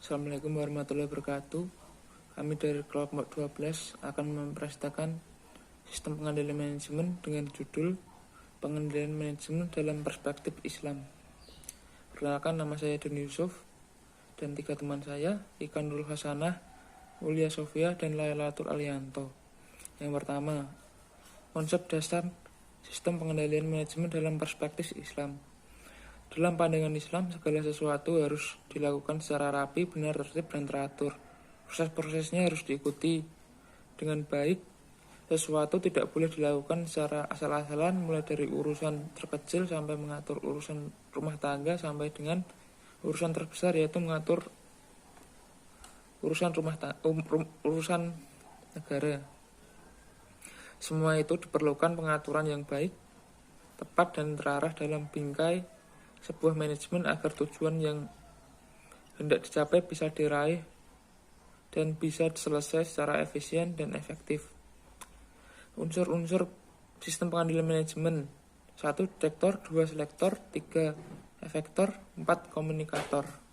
Assalamualaikum warahmatullahi wabarakatuh. Kami dari kelompok 12 akan mempresentakan sistem pengendalian manajemen dengan judul Pengendalian Manajemen dalam Perspektif Islam. Perkenalkan, nama saya Doni Yusuf dan 3 teman saya, Ika Nurul Hasanah, Ulia Sofia, dan Lailatul Alianto. Yang pertama, konsep dasar sistem pengendalian manajemen dalam perspektif Islam. Dalam pandangan Islam, segala sesuatu harus dilakukan secara rapi, benar, tertib, dan teratur. Proses-prosesnya harus diikuti dengan baik. Sesuatu tidak boleh dilakukan secara asal-asalan, mulai dari urusan terkecil sampai mengatur urusan rumah tangga, sampai dengan urusan terbesar, yaitu mengatur urusan negara. Semua itu diperlukan pengaturan yang baik, tepat, dan terarah dalam bingkai sebuah manajemen agar tujuan yang hendak dicapai bisa diraih dan bisa selesai secara efisien dan efektif. Unsur-unsur sistem pengendalian manajemen: 1. Detektor, 2. Selektor, 3. Efektor, 4. Komunikator.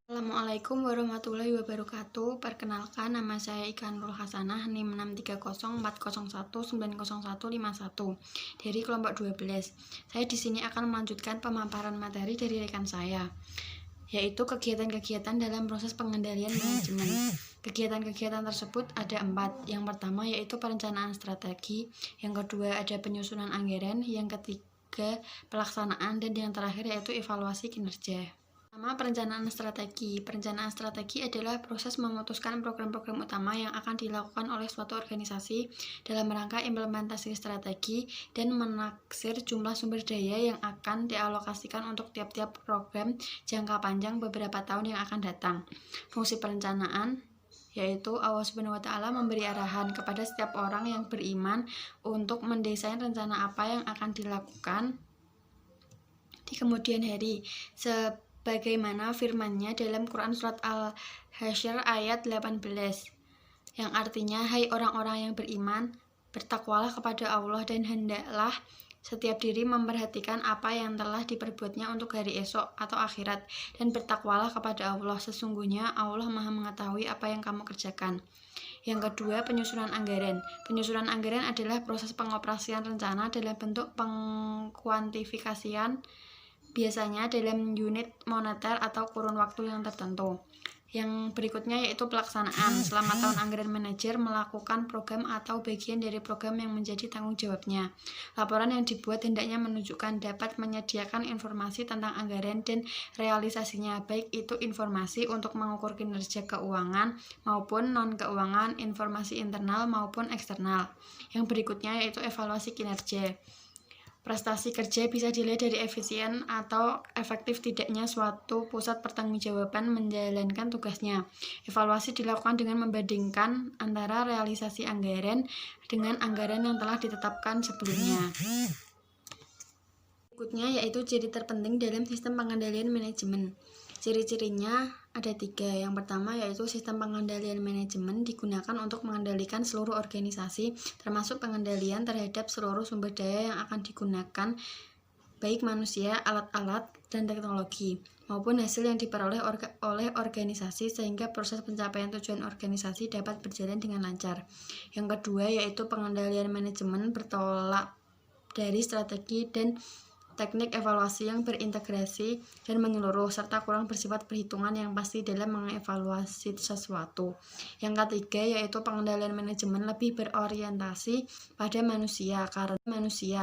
Assalamualaikum warahmatullahi wabarakatuh. Perkenalkan, nama saya Ika Nurul Hasanah, NIM 63040190151 dari kelompok 12. Saya di sini akan melanjutkan pemaparan materi dari rekan saya, yaitu kegiatan-kegiatan dalam proses pengendalian manajemen. Kegiatan-kegiatan tersebut ada 4. Yang pertama yaitu perencanaan strategi, yang kedua ada penyusunan anggaran, yang ketiga pelaksanaan, dan yang terakhir yaitu evaluasi kinerja. Pertama, perencanaan strategi. Perencanaan strategi adalah proses memutuskan program-program utama yang akan dilakukan oleh suatu organisasi dalam rangka implementasi strategi dan menaksir jumlah sumber daya yang akan dialokasikan untuk tiap-tiap program jangka panjang beberapa tahun yang akan datang. Fungsi perencanaan yaitu Allah SWT memberi arahan kepada setiap orang yang beriman untuk mendesain rencana apa yang akan dilakukan di kemudian hari, sebagaimana firman-Nya dalam Quran Surat Al-Hasyr ayat 18, yang artinya, hai orang-orang yang beriman, bertakwalah kepada Allah dan hendaklah setiap diri memperhatikan apa yang telah diperbuatnya untuk hari esok atau akhirat, dan bertakwalah kepada Allah, sesungguhnya Allah Maha mengetahui apa yang kamu kerjakan. Yang kedua, penyusunan anggaran. Penyusunan anggaran adalah proses pengoperasian rencana dalam bentuk pengkuantifikasian, biasanya dalam unit moneter atau kurun waktu yang tertentu. Yang berikutnya yaitu pelaksanaan. Selama tahun anggaran, manajer melakukan program atau bagian dari program yang menjadi tanggung jawabnya. Laporan yang dibuat hendaknya menunjukkan dapat menyediakan informasi tentang anggaran dan realisasinya, baik itu informasi untuk mengukur kinerja keuangan maupun non-keuangan, informasi internal maupun eksternal. Yang berikutnya yaitu evaluasi kinerja. Prestasi kerja bisa dilihat dari efisien atau efektif tidaknya suatu pusat pertanggungjawaban menjalankan tugasnya. Evaluasi dilakukan dengan membandingkan antara realisasi anggaran dengan anggaran yang telah ditetapkan sebelumnya. Berikutnya yaitu ciri terpenting dalam sistem pengendalian manajemen. Ciri-cirinya ada 3. Yang pertama yaitu sistem pengendalian manajemen digunakan untuk mengendalikan seluruh organisasi, termasuk pengendalian terhadap seluruh sumber daya yang akan digunakan, baik manusia, alat-alat, dan teknologi, maupun hasil yang diperoleh oleh organisasi, sehingga proses pencapaian tujuan organisasi dapat berjalan dengan lancar. Yang kedua yaitu pengendalian manajemen bertolak dari strategi dan teknik evaluasi yang berintegrasi dan menyeluruh, serta kurang bersifat perhitungan yang pasti dalam mengevaluasi sesuatu. Yang ketiga yaitu pengendalian manajemen lebih berorientasi pada manusia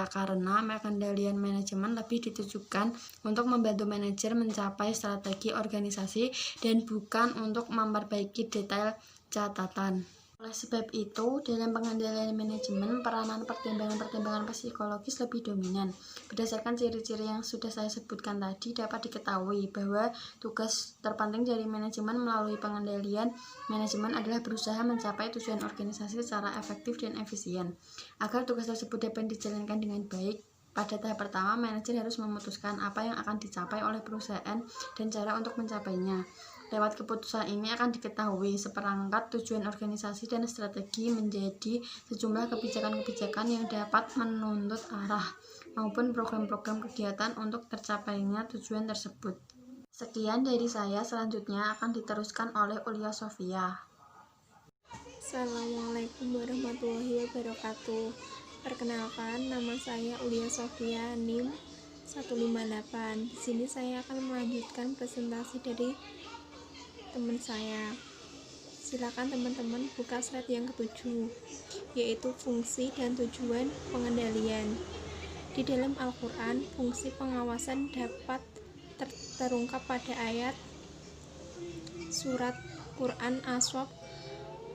karena pengendalian manajemen lebih ditujukan untuk membantu manajer mencapai strategi organisasi dan bukan untuk memperbaiki detail catatan. Oleh sebab itu, dalam pengendalian manajemen, peranan pertimbangan-pertimbangan psikologis lebih dominan. Berdasarkan ciri-ciri yang sudah saya sebutkan tadi, dapat diketahui bahwa tugas terpenting dari manajemen melalui pengendalian manajemen adalah berusaha mencapai tujuan organisasi secara efektif dan efisien. Agar tugas tersebut dapat dijalankan dengan baik, pada tahap pertama, manajer harus memutuskan apa yang akan dicapai oleh perusahaan dan cara untuk mencapainya. Lewat keputusan ini akan diketahui seperangkat tujuan organisasi dan strategi menjadi sejumlah kebijakan-kebijakan yang dapat menuntut arah maupun program-program kegiatan untuk tercapainya tujuan tersebut. Sekian dari saya, selanjutnya akan diteruskan oleh Ulia Sofia. Assalamualaikum warahmatullahi wabarakatuh. Perkenalkan, nama saya Ulia Sofia, NIM 158. Di sini saya akan melanjutkan presentasi dari teman saya. Silakan teman-teman buka slide yang ke-7, yaitu fungsi dan tujuan pengendalian. Di dalam Al-Quran, fungsi pengawasan dapat terungkap pada ayat surat Quran As-Saff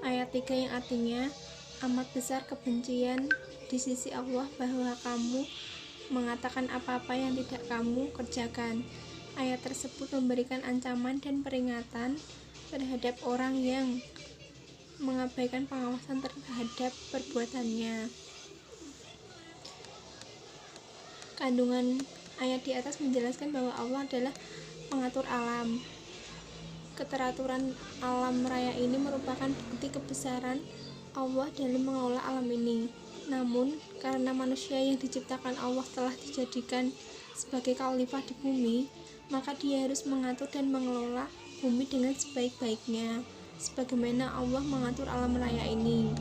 ayat 3 yang artinya, amat besar kebencian di sisi Allah bahwa kamu mengatakan apa-apa yang tidak kamu kerjakan. Ayat tersebut memberikan ancaman dan peringatan terhadap orang yang mengabaikan pengawasan terhadap perbuatannya. Kandungan ayat di atas menjelaskan bahwa Allah adalah pengatur alam. Keteraturan alam raya ini merupakan bukti kebesaran Allah dalam mengelola alam ini. Namun, karena manusia yang diciptakan Allah telah dijadikan sebagai khalifah di bumi, maka dia harus mengatur dan mengelola bumi dengan sebaik-baiknya, sebagaimana Allah mengatur alam raya ini.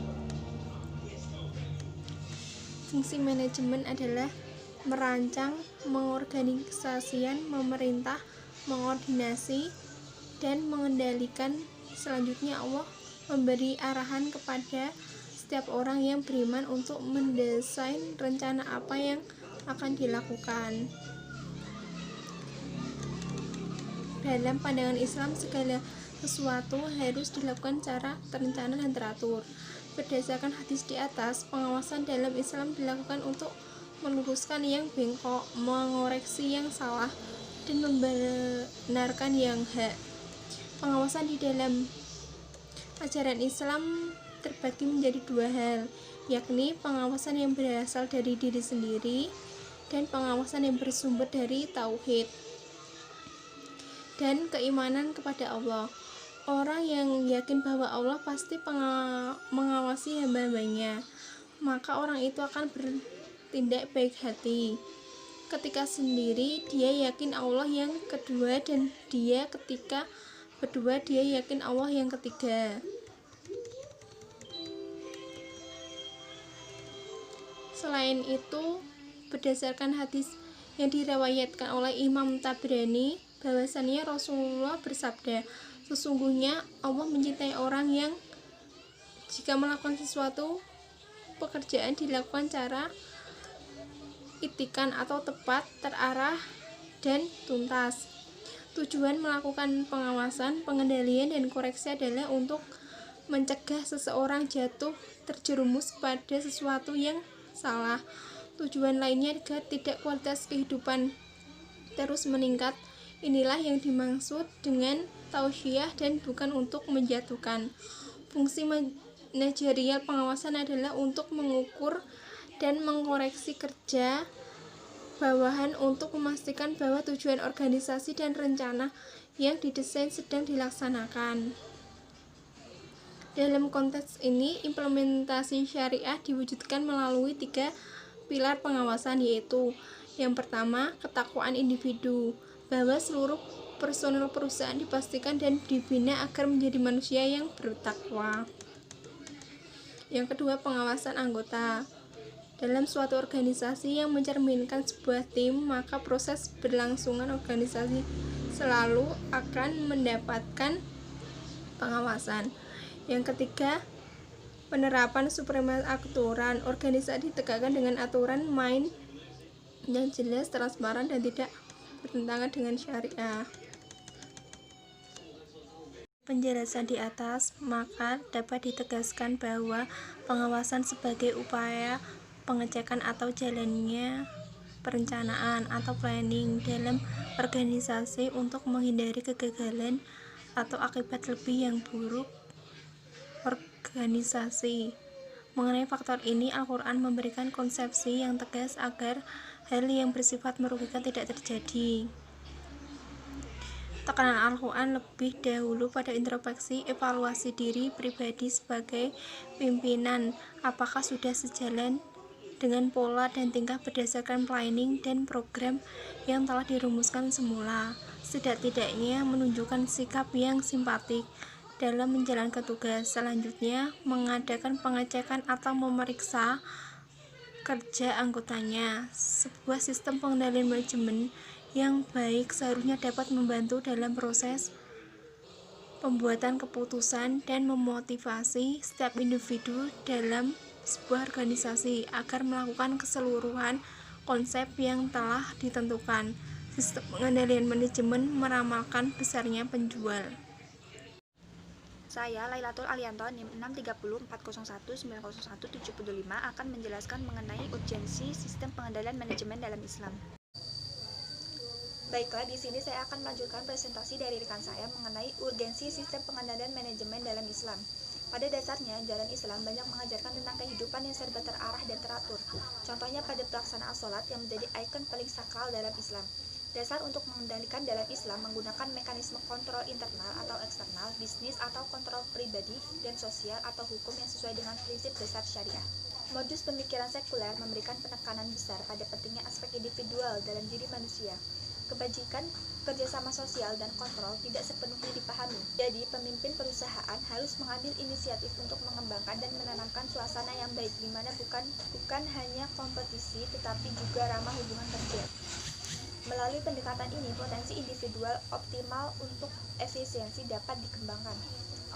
Fungsi manajemen adalah merancang, mengorganisasikan, memerintah, mengordinasi, dan mengendalikan. Selanjutnya Allah memberi arahan kepada setiap orang yang beriman untuk mendesain rencana apa yang akan dilakukan. Dalam pandangan Islam, segala sesuatu harus dilakukan secara terencana dan teratur. Berdasarkan hadis di atas, pengawasan dalam Islam dilakukan untuk meluruskan yang bengkok, mengoreksi yang salah, dan membenarkan yang hak. Pengawasan di dalam ajaran Islam terbagi menjadi dua hal, yakni pengawasan yang berasal dari diri sendiri dan pengawasan yang bersumber dari tauhid dan keimanan kepada Allah. Orang yang yakin bahwa Allah pasti mengawasi hamba-hambanya, maka orang itu akan bertindak baik hati. Ketika sendiri, dia yakin Allah yang kedua, dan ketika berdua, dia yakin Allah yang ketiga. Selain itu, berdasarkan hadis yang diriwayatkan oleh Imam Tabrani, bahwasannya Rasulullah bersabda, sesungguhnya Allah mencintai orang yang jika melakukan sesuatu pekerjaan dilakukan cara itikan atau tepat, terarah, dan tuntas. Tujuan melakukan pengawasan, pengendalian, dan koreksi adalah untuk mencegah seseorang jatuh terjerumus pada sesuatu yang salah. Tujuan lainnya agar tidak kualitas kehidupan terus meningkat. Inilah yang dimaksud dengan tausiah dan bukan untuk menjatuhkan. Fungsi manajerial pengawasan adalah untuk mengukur dan mengkoreksi kerja bawahan untuk memastikan bahwa tujuan organisasi dan rencana yang didesain sedang dilaksanakan. Dalam konteks ini, implementasi syariah diwujudkan melalui 3 pilar pengawasan, yaitu yang pertama, ketakwaan individu, bahwa seluruh personel perusahaan dipastikan dan dibina agar menjadi manusia yang bertakwa. Yang kedua, pengawasan anggota. Dalam suatu organisasi yang mencerminkan sebuah tim, maka proses berlangsungan organisasi selalu akan mendapatkan pengawasan. Yang ketiga, penerapan supremasi aturan. Organisasi ditegakkan dengan aturan main yang jelas, transparan, dan tidak bertentangan dengan syariah. Penjelasan di atas, maka dapat ditegaskan bahwa pengawasan sebagai upaya pengecekan atau jalannya perencanaan atau planning dalam organisasi untuk menghindari kegagalan atau akibat lebih yang buruk organisasi. Mengenai faktor ini, Al-Quran memberikan konsepsi yang tegas agar hal yang bersifat merugikan tidak terjadi. Tekanan Al-Quran lebih dahulu pada introspeksi, evaluasi diri pribadi sebagai pimpinan, apakah sudah sejalan dengan pola dan tingkah berdasarkan planning dan program yang telah dirumuskan semula. Setidak-tidaknya menunjukkan sikap yang simpatik dalam menjalankan tugas. Selanjutnya, mengadakan pengecekan atau memeriksa kerja anggotanya. Sebuah sistem pengendalian manajemen yang baik seharusnya dapat membantu dalam proses pembuatan keputusan dan memotivasi setiap individu dalam sebuah organisasi agar melakukan keseluruhan konsep yang telah ditentukan. Sistem pengendalian manajemen meramalkan besarnya penjual. Saya, Lailatul Alianto, NIM 63040190175 akan menjelaskan mengenai urgensi sistem pengendalian manajemen dalam Islam. Baiklah, di sini saya akan melanjutkan presentasi dari rekan saya mengenai urgensi sistem pengendalian manajemen dalam Islam. Pada dasarnya, jalan Islam banyak mengajarkan tentang kehidupan yang serba terarah dan teratur. Contohnya pada pelaksanaan sholat yang menjadi ikon paling sakral dalam Islam. Dasar untuk mengendalikan dalam Islam menggunakan mekanisme kontrol internal atau eksternal, bisnis atau kontrol pribadi, dan sosial atau hukum yang sesuai dengan prinsip dasar syariah. Modus pemikiran sekuler memberikan penekanan besar pada pentingnya aspek individual dalam diri manusia. Kebajikan, kerjasama sosial, dan kontrol tidak sepenuhnya dipahami. Jadi, pemimpin perusahaan harus mengambil inisiatif untuk mengembangkan dan menanamkan suasana yang baik, di mana bukan hanya kompetisi, tetapi juga ramah hubungan kerja. Melalui pendekatan ini, potensi individual optimal untuk efisiensi dapat dikembangkan.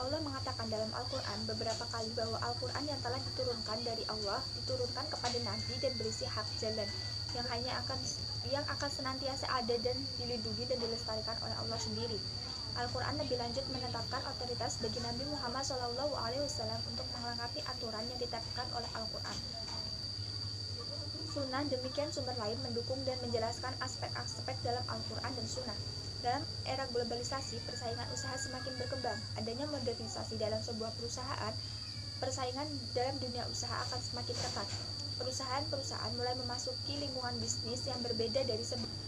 Allah mengatakan dalam Al-Quran beberapa kali bahwa Al-Quran yang telah diturunkan dari Allah diturunkan kepada Nabi dan berisi hak jalan yang akan senantiasa ada dan dilindungi dan dilestarikan oleh Allah sendiri. Al-Quran lebih lanjut menetapkan otoritas bagi Nabi Muhammad SAW untuk melengkapi aturan yang ditetapkan oleh Al-Quran. Sunnah demikian sumber lain mendukung dan menjelaskan aspek-aspek dalam Al-Quran dan Sunnah. Dalam era globalisasi, persaingan usaha semakin berkembang. Adanya modernisasi dalam sebuah perusahaan, persaingan dalam dunia usaha akan semakin ketat. Perusahaan-perusahaan mulai memasuki lingkungan bisnis yang berbeda dari sebelumnya.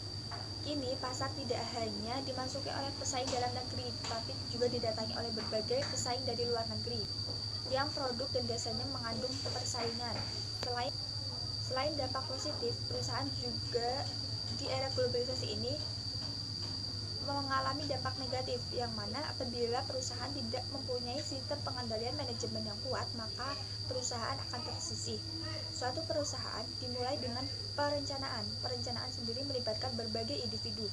Kini, pasar tidak hanya dimasuki oleh pesaing dalam negeri, tetapi juga didatangi oleh berbagai pesaing dari luar negeri, yang produk dan jasanya mengandung persaingan. Selain dampak positif, perusahaan juga di era globalisasi ini mengalami dampak negatif, yang mana apabila perusahaan tidak mempunyai sistem pengendalian manajemen yang kuat, maka perusahaan akan tersisih. Suatu perusahaan dimulai dengan perencanaan. Perencanaan sendiri melibatkan berbagai individu.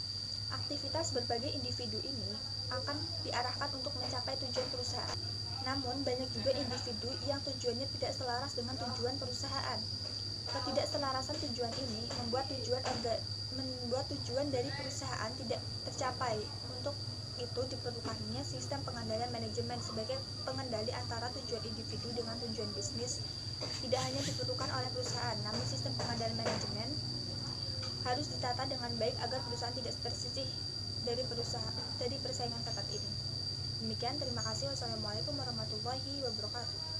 Aktivitas berbagai individu ini akan diarahkan untuk mencapai tujuan perusahaan. Namun, banyak juga individu yang tujuannya tidak selaras dengan tujuan perusahaan. Ketidakselarasan tujuan ini membuat tujuan dari perusahaan tidak tercapai. Untuk itu diperlukannya sistem pengendalian manajemen sebagai pengendali antara tujuan individu dengan tujuan bisnis. Tidak hanya diperlukan oleh perusahaan, namun sistem pengendalian manajemen harus ditata dengan baik agar perusahaan tidak tersisih dari persaingan ketat ini. Demikian, terima kasih. Wassalamualaikum warahmatullahi wabarakatuh.